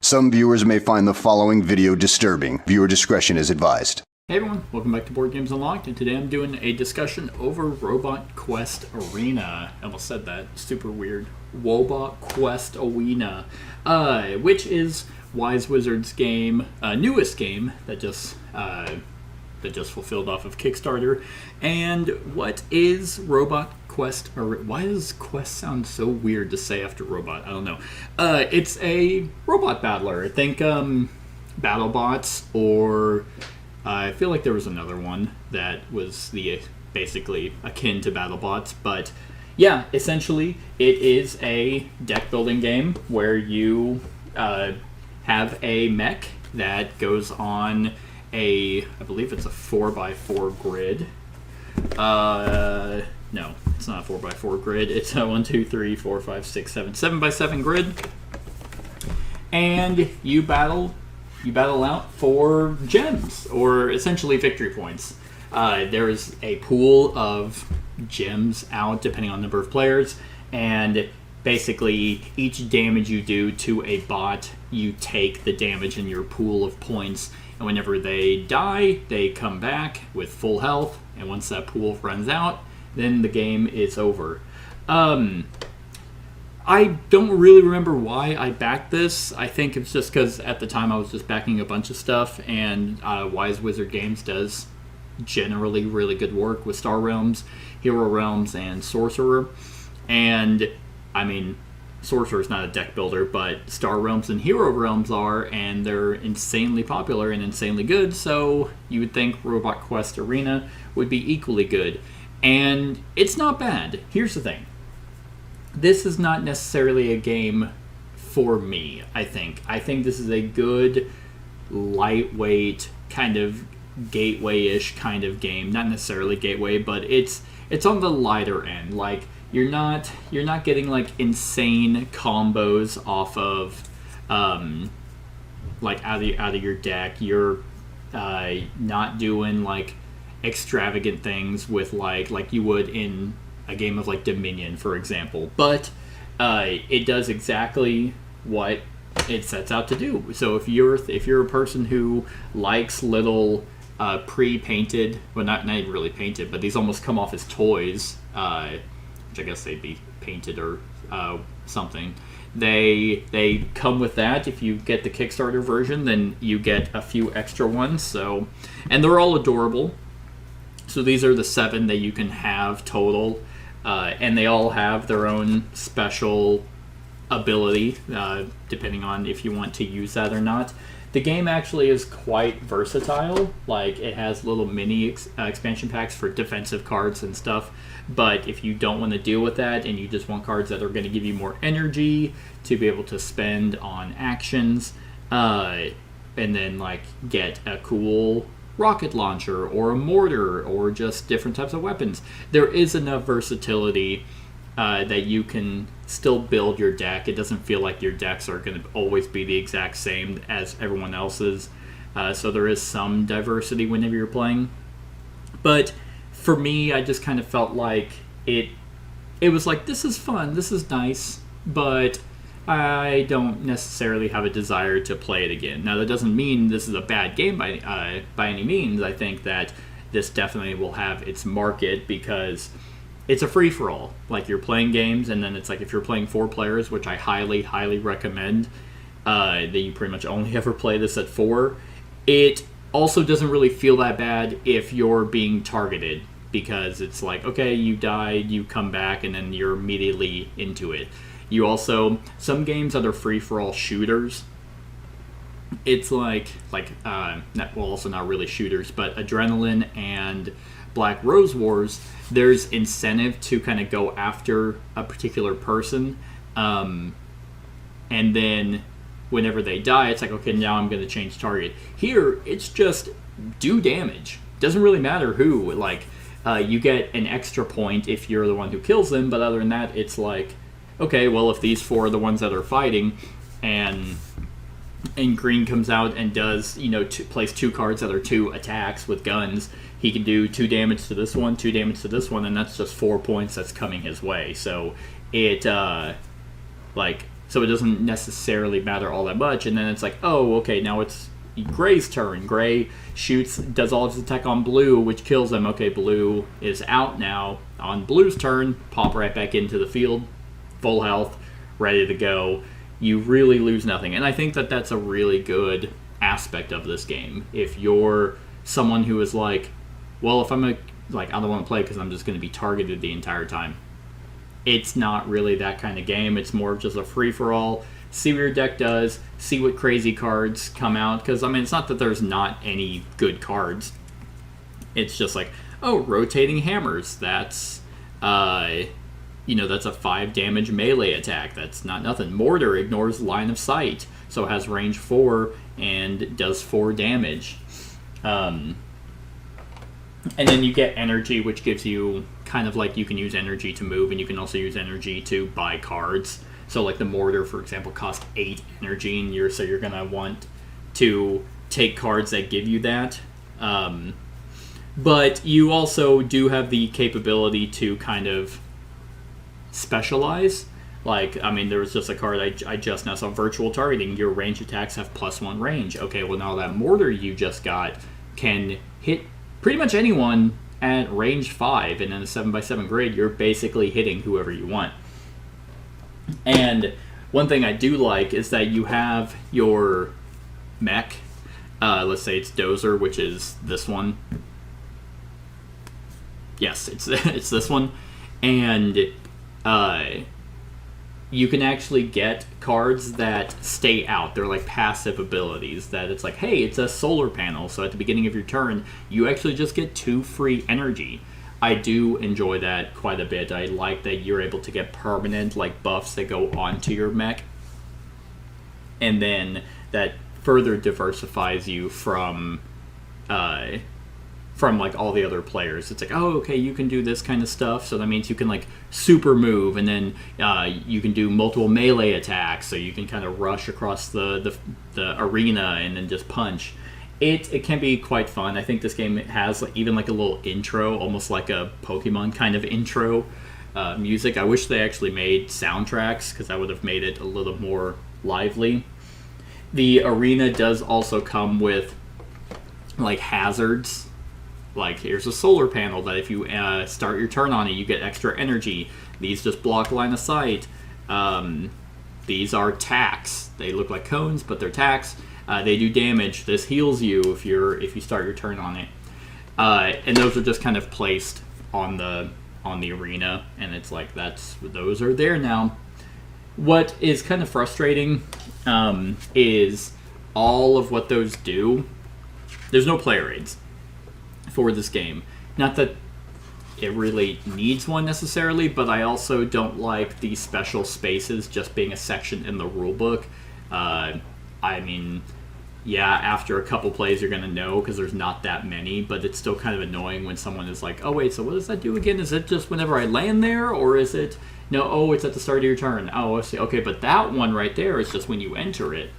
Some viewers may find the following video disturbing. Viewer discretion is advised. Hey everyone, welcome back to Board Games Unlocked, and today I'm doing a discussion over Robot Quest Arena. I almost said that, super weird. Robot Quest Arena, which is Wise Wizard's game, newest game that just fulfilled off of Kickstarter. And what is Robot Quest Arena? Why does Quest sound so weird to say after robot? I don't know. It's a robot battler. Think BattleBots, or I feel like there was another one that was basically akin to BattleBots, but yeah, essentially it is a deck building game where you have a mech that goes on I believe it's a 4x4 grid. No, it's not a 4x4 grid. It's a 1, 2, 3, 4, 5, 6, 7, 7x7 grid, and you battle out for gems, or essentially victory points. There is a pool of gems out depending on the number of players, and basically each damage you do to a bot, you take the damage in your pool of points, and whenever they die, they come back with full health, and once that pool runs out, then the game is over. I don't really remember why I backed this. I think it's just because at the time I was just backing a bunch of stuff, and Wise Wizard Games does generally really good work with Star Realms, Hero Realms, and Sorcerer. And, I mean, Sorcerer is not a deck builder, but Star Realms and Hero Realms are, and they're insanely popular and insanely good, so you would think Robot Quest Arena would be equally good. And it's not bad. Here's the thing. This is not necessarily a game for me, I think. I think this is a good, lightweight, kind of gateway-ish kind of game. Not necessarily gateway, but it's on the lighter end. Like, you're not getting like insane combos off of like out of your deck. You're not doing like extravagant things with like you would in a game of like Dominion, for example, but it does exactly what it sets out to do. So if you're a person who likes little pre-painted, well, not even really painted, but these almost come off as toys, which I guess they'd be painted or something. They come with that. If you get the Kickstarter version, then you get a few extra ones. So, and they're all adorable. So these are the 7 that you can have total. And they all have their own special ability, depending on if you want to use that or not. The game actually is quite versatile. Like, it has little mini expansion packs for defensive cards and stuff. But if you don't want to deal with that and you just want cards that are going to give you more energy to be able to spend on actions, and then like get a cool rocket launcher or a mortar or just different types of weapons, there is enough versatility that you can still build your deck. It doesn't feel like your decks are going to always be the exact same as everyone else's, so there is some diversity whenever you're playing. But for me, I just kind of felt like it was like, this is fun, this is nice, but I don't necessarily have a desire to play it again. Now, that doesn't mean this is a bad game by any means. I think that this definitely will have its market because it's a free-for-all. Like, you're playing games, and then it's like if you're playing 4 players, which I highly, highly recommend, that you pretty much only ever play this at 4. It also doesn't really feel that bad if you're being targeted, because it's like, okay, you died, you come back, and then you're immediately into it. You also, some games that are free-for-all shooters, it's also not really shooters, but Adrenaline and Black Rose Wars, there's incentive to kind of go after a particular person, and then whenever they die, it's like, okay, now I'm going to change target. Here, it's just do damage. Doesn't really matter who. Like, you get an extra point if you're the one who kills them, but other than that, it's like, okay, well, if these 4 are the ones that are fighting, and Green comes out and does, plays 2 cards that are 2 attacks with guns, he can do 2 damage to this one, 2 damage to this one, and that's just 4 points that's coming his way. So it, so it doesn't necessarily matter all that much. And then it's like, oh, okay, now it's Gray's turn. Gray does all of his attack on Blue, which kills him. Okay, Blue is out now. On Blue's turn, pop right back into the field, full health, ready to go. You really lose nothing. And I think that that's a really good aspect of this game. If you're someone who is like, well, if I'm I don't want to play because I'm just going to be targeted the entire time. It's not really that kind of game. It's more of just a free-for-all. See what your deck does. See what crazy cards come out. Because, I mean, it's not that there's not any good cards. It's just like, oh, rotating hammers. That's, that's a 5 damage melee attack. That's not nothing. Mortar ignores line of sight. So it has range 4 and does 4 damage. And then you get energy, which gives you kind of like you can use energy to move, and you can also use energy to buy cards. So like the mortar, for example, costs 8 energy, and you're going to want to take cards that give you that. But you also do have the capability to kind of specialize. Like, I mean, there was just a card I just now saw, virtual targeting. Your range attacks have +1 range. Okay, well now that mortar you just got can hit pretty much anyone at range 5, and in a 7x7 grid, you're basically hitting whoever you want. And one thing I do like is that you have your mech. Let's say it's Dozer, which is this one. Yes, it's this one. And you can actually get cards that stay out. They're like passive abilities that it's like, hey, it's a solar panel. So at the beginning of your turn, you actually just get 2 free energy. I do enjoy that quite a bit. I like that you're able to get permanent like buffs that go onto your mech. And then that further diversifies you from like all the other players. It's like, oh, okay, you can do this kind of stuff, so that means you can like super move, and then you can do multiple melee attacks, so you can kind of rush across the arena and then just punch. It can be quite fun. I think this game has even like a little intro, almost like a Pokemon kind of intro music. I wish they actually made soundtracks, because that would have made it a little more lively. The arena does also come with like hazards. Like, here's a solar panel that if you start your turn on it, you get extra energy. These just block line of sight. These are tacks. They look like cones, but they're tacks. They do damage. This heals you if you start your turn on it. And those are just kind of placed on the arena, and it's like those are there now. What is kind of frustrating is all of what those do. There's no player aids for this game. Not that it really needs one necessarily, but I also don't like the special spaces just being a section in the rulebook. I mean, yeah, after a couple plays you're going to know because there's not that many, but it's still kind of annoying when someone is like, oh wait, so what does that do again? Is it just whenever I land there, or is it, no, oh, it's at the start of your turn. Oh, I see. Okay, but that one right there is just when you enter it.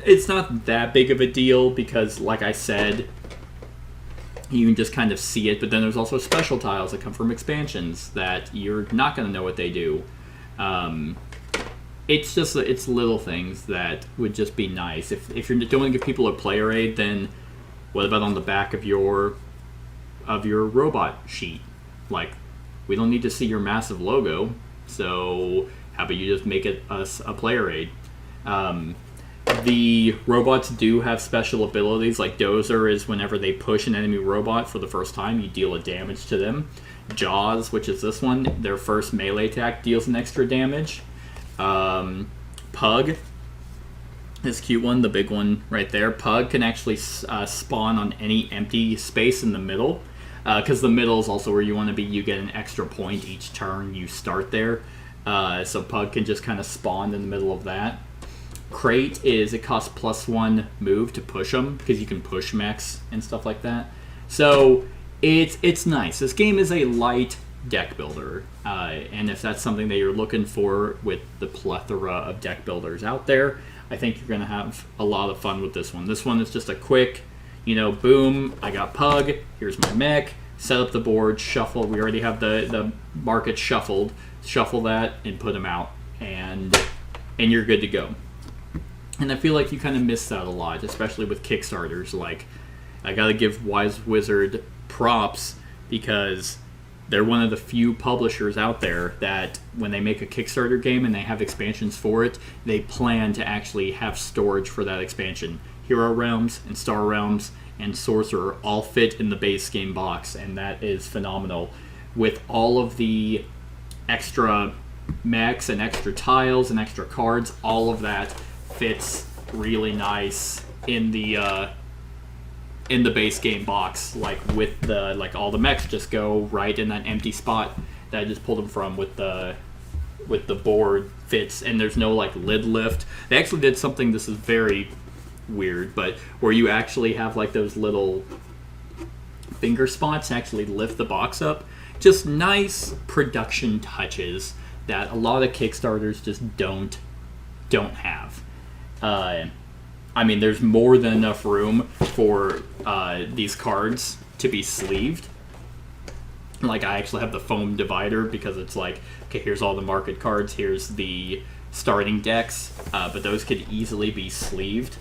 It's not that big of a deal because, like I said, you can just kind of see it, but then there's also special tiles that come from expansions that you're not going to know what they do. It's little things that would just be nice. If you don't want to give people a player aid, then what about on the back of your robot sheet? Like, we don't need to see your massive logo, so how about you just make it a player aid? The robots do have special abilities, like Dozer is whenever they push an enemy robot for the first time, you deal a damage to them. Jaws, which is this one, their first melee attack deals an extra damage. Pug, this cute one, the big one right there. Pug can actually spawn on any empty space in the middle, because the middle is also where you want to be. You get an extra point each turn you start there. So Pug can just kind of spawn in the middle of that. Crate it costs +1 move to push them, because you can push mechs and stuff like that. So it's nice. This game is a light deck builder, and if that's something that you're looking for with the plethora of deck builders out there, I think you're going to have a lot of fun with this one. This one is just a quick, boom, I got Pug, here's my mech, set up the board, shuffle. We already have the market shuffled. Shuffle that and put them out. and you're good to go. And I feel like you kind of miss that a lot, especially with Kickstarters. Like, I gotta give Wise Wizard props because they're one of the few publishers out there that when they make a Kickstarter game and they have expansions for it, they plan to actually have storage for that expansion. Hero Realms and Star Realms and Sorcerer all fit in the base game box, and that is phenomenal. With all of the extra mechs and extra tiles and extra cards, all of that fits really nice in the base game box. Like with the all the mechs just go right in that empty spot that I just pulled them from with the board fits, and there's no like lid lift. They actually did something, this is very weird, but where you actually have like those little finger spots to actually lift the box up. Just nice production touches that a lot of Kickstarters just don't have. I mean, there's more than enough room for these cards to be sleeved. Like, I actually have the foam divider because it's like, okay, here's all the market cards, here's the starting decks, but those could easily be sleeved.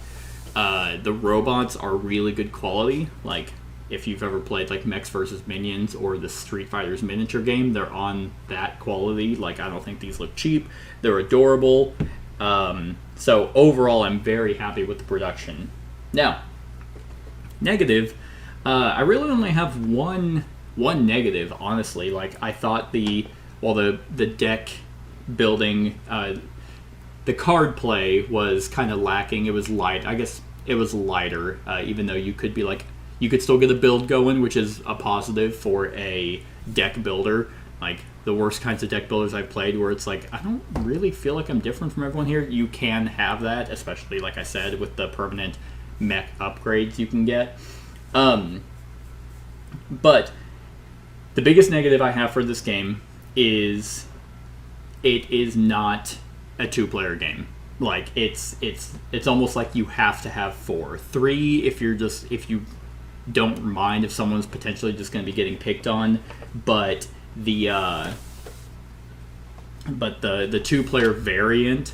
The robots are really good quality. Like, if you've ever played like Mechs vs. Minions or the Street Fighter's miniature game, they're on that quality. Like, I don't think these look cheap. They're adorable. So overall, I'm very happy with the production. Now, negative, I really only have one negative, honestly. Like, I thought the deck building, the card play was kind of lacking. It was light. I guess it was lighter, even though you could be like, you could still get a build going, which is a positive for a deck builder. Like, the worst kinds of deck builders I've played where it's like, I don't really feel like I'm different from everyone here. You can have that, especially, like I said, with the permanent mech upgrades you can get. But the biggest negative I have for this game is it is not a two-player game. Like, it's almost like you have to have 4. 3 if you don't mind if someone's potentially just going to be getting picked on, but the two-player variant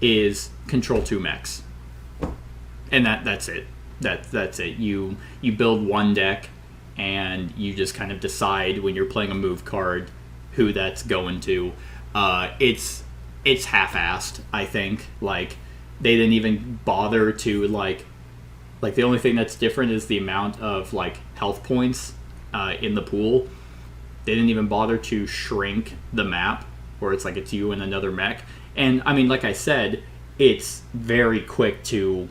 is control 2 mechs, and that's it. That's it. You build one deck, and you just kind of decide when you're playing a move card who that's going to. It's half-assed, I think. Like, they didn't even bother to like the only thing that's different is the amount of like health points in the pool. They didn't even bother to shrink the map where it's like it's you and another mech. And I mean, like I said, it's very quick to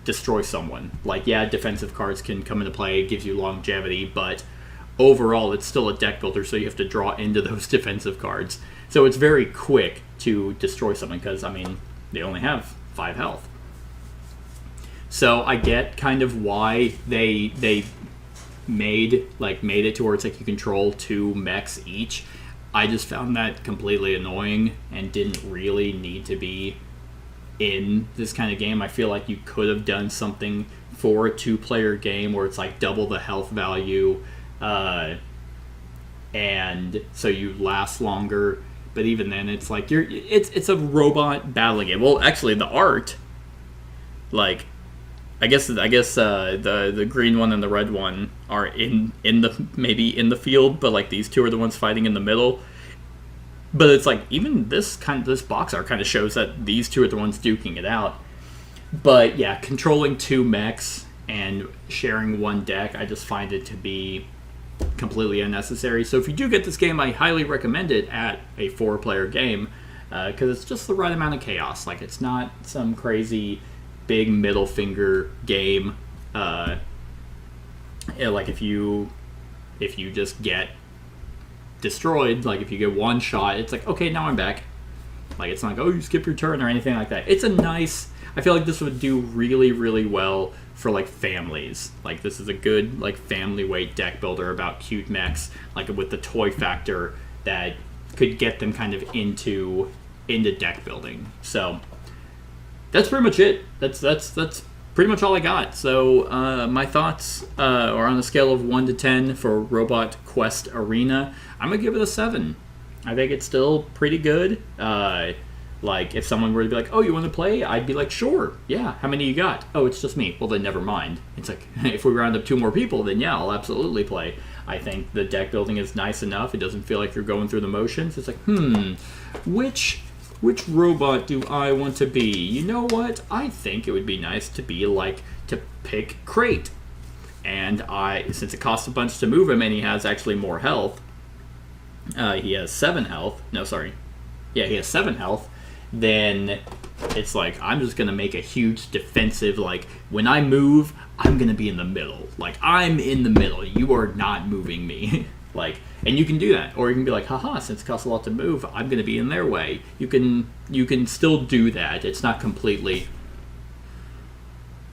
destroy someone. Like, yeah, defensive cards can come into play, it gives you longevity, but overall it's still a deck builder, so you have to draw into those defensive cards. So it's very quick to destroy someone because, I mean, they only have 5 health. So I get kind of why they made it to where it's like you control 2 mechs each. I just found that completely annoying and didn't really need to be in this kind of game. I feel like you could have done something for a 2-player game where it's like double the health value, and so you last longer. But even then, it's like it's a robot battling game. Well, actually, the art, like, I guess the green one and the red one are in the field, but like these two are the ones fighting in the middle. But it's like even this box art kind of shows that these two are the ones duking it out. But yeah, controlling 2 mechs and sharing one deck, I just find it to be completely unnecessary. So if you do get this game, I highly recommend it at a 4-player game because it's just the right amount of chaos. Like, it's not some crazy big middle finger game. Like, if you just get destroyed, like if you get one shot, it's like, okay, now I'm back. Like, it's not like, oh, you skip your turn or anything like that. It's a nice, I feel like this would do really, really well for like families. Like, this is a good like family weight deck builder about cute mechs, like with the toy factor that could get them kind of into deck building. So that's pretty much it. That's pretty much all I got. So my thoughts are on a scale of 1 to 10 for Robot Quest Arena. I'm gonna give it a 7. I think it's still pretty good. Like, if someone were to be like, oh, you want to play? I'd be like, sure, yeah. How many you got? Oh, it's just me. Well, then never mind. It's like, if we round up 2 more people, then yeah, I'll absolutely play. I think the deck building is nice enough. It doesn't feel like you're going through the motions. It's like, which robot do I want to be? You know what? I think it would be nice to be like, to pick Crate. And since it costs a bunch to move him and he has actually more health, he has 7 health. No, sorry. Yeah, he has 7 health. Then it's like, I'm just going to make a huge defensive, like, when I move, I'm going to be in the middle. Like, I'm in the middle. You are not moving me. Like, and you can do that. Or you can be like, haha, since it costs a lot to move, I'm going to be in their way. You can still do that. It's not completely,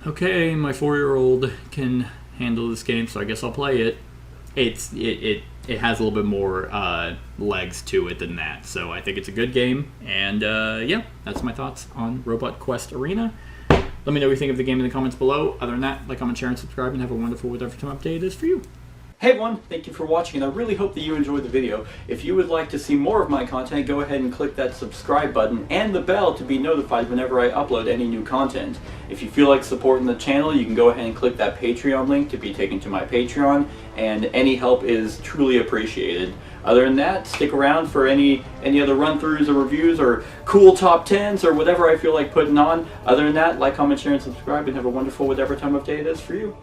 okay, my 4-year-old can handle this game, so I guess I'll play it. It has a little bit more legs to it than that, so I think it's a good game. And yeah, that's my thoughts on Robot Quest Arena. Let me know what you think of the game in the comments below. Other than that, like, comment, share, and subscribe, and have a wonderful whatever time update it is for you. Hey everyone, thank you for watching, and I really hope that you enjoyed the video. If you would like to see more of my content, go ahead and click that subscribe button and the bell to be notified whenever I upload any new content. If you feel like supporting the channel, you can go ahead and click that Patreon link to be taken to my Patreon, and any help is truly appreciated. Other than that, stick around for any other run-throughs or reviews or cool top 10s or whatever I feel like putting on. Other than that, like, comment, share, and subscribe, and have a wonderful whatever time of day it is for you.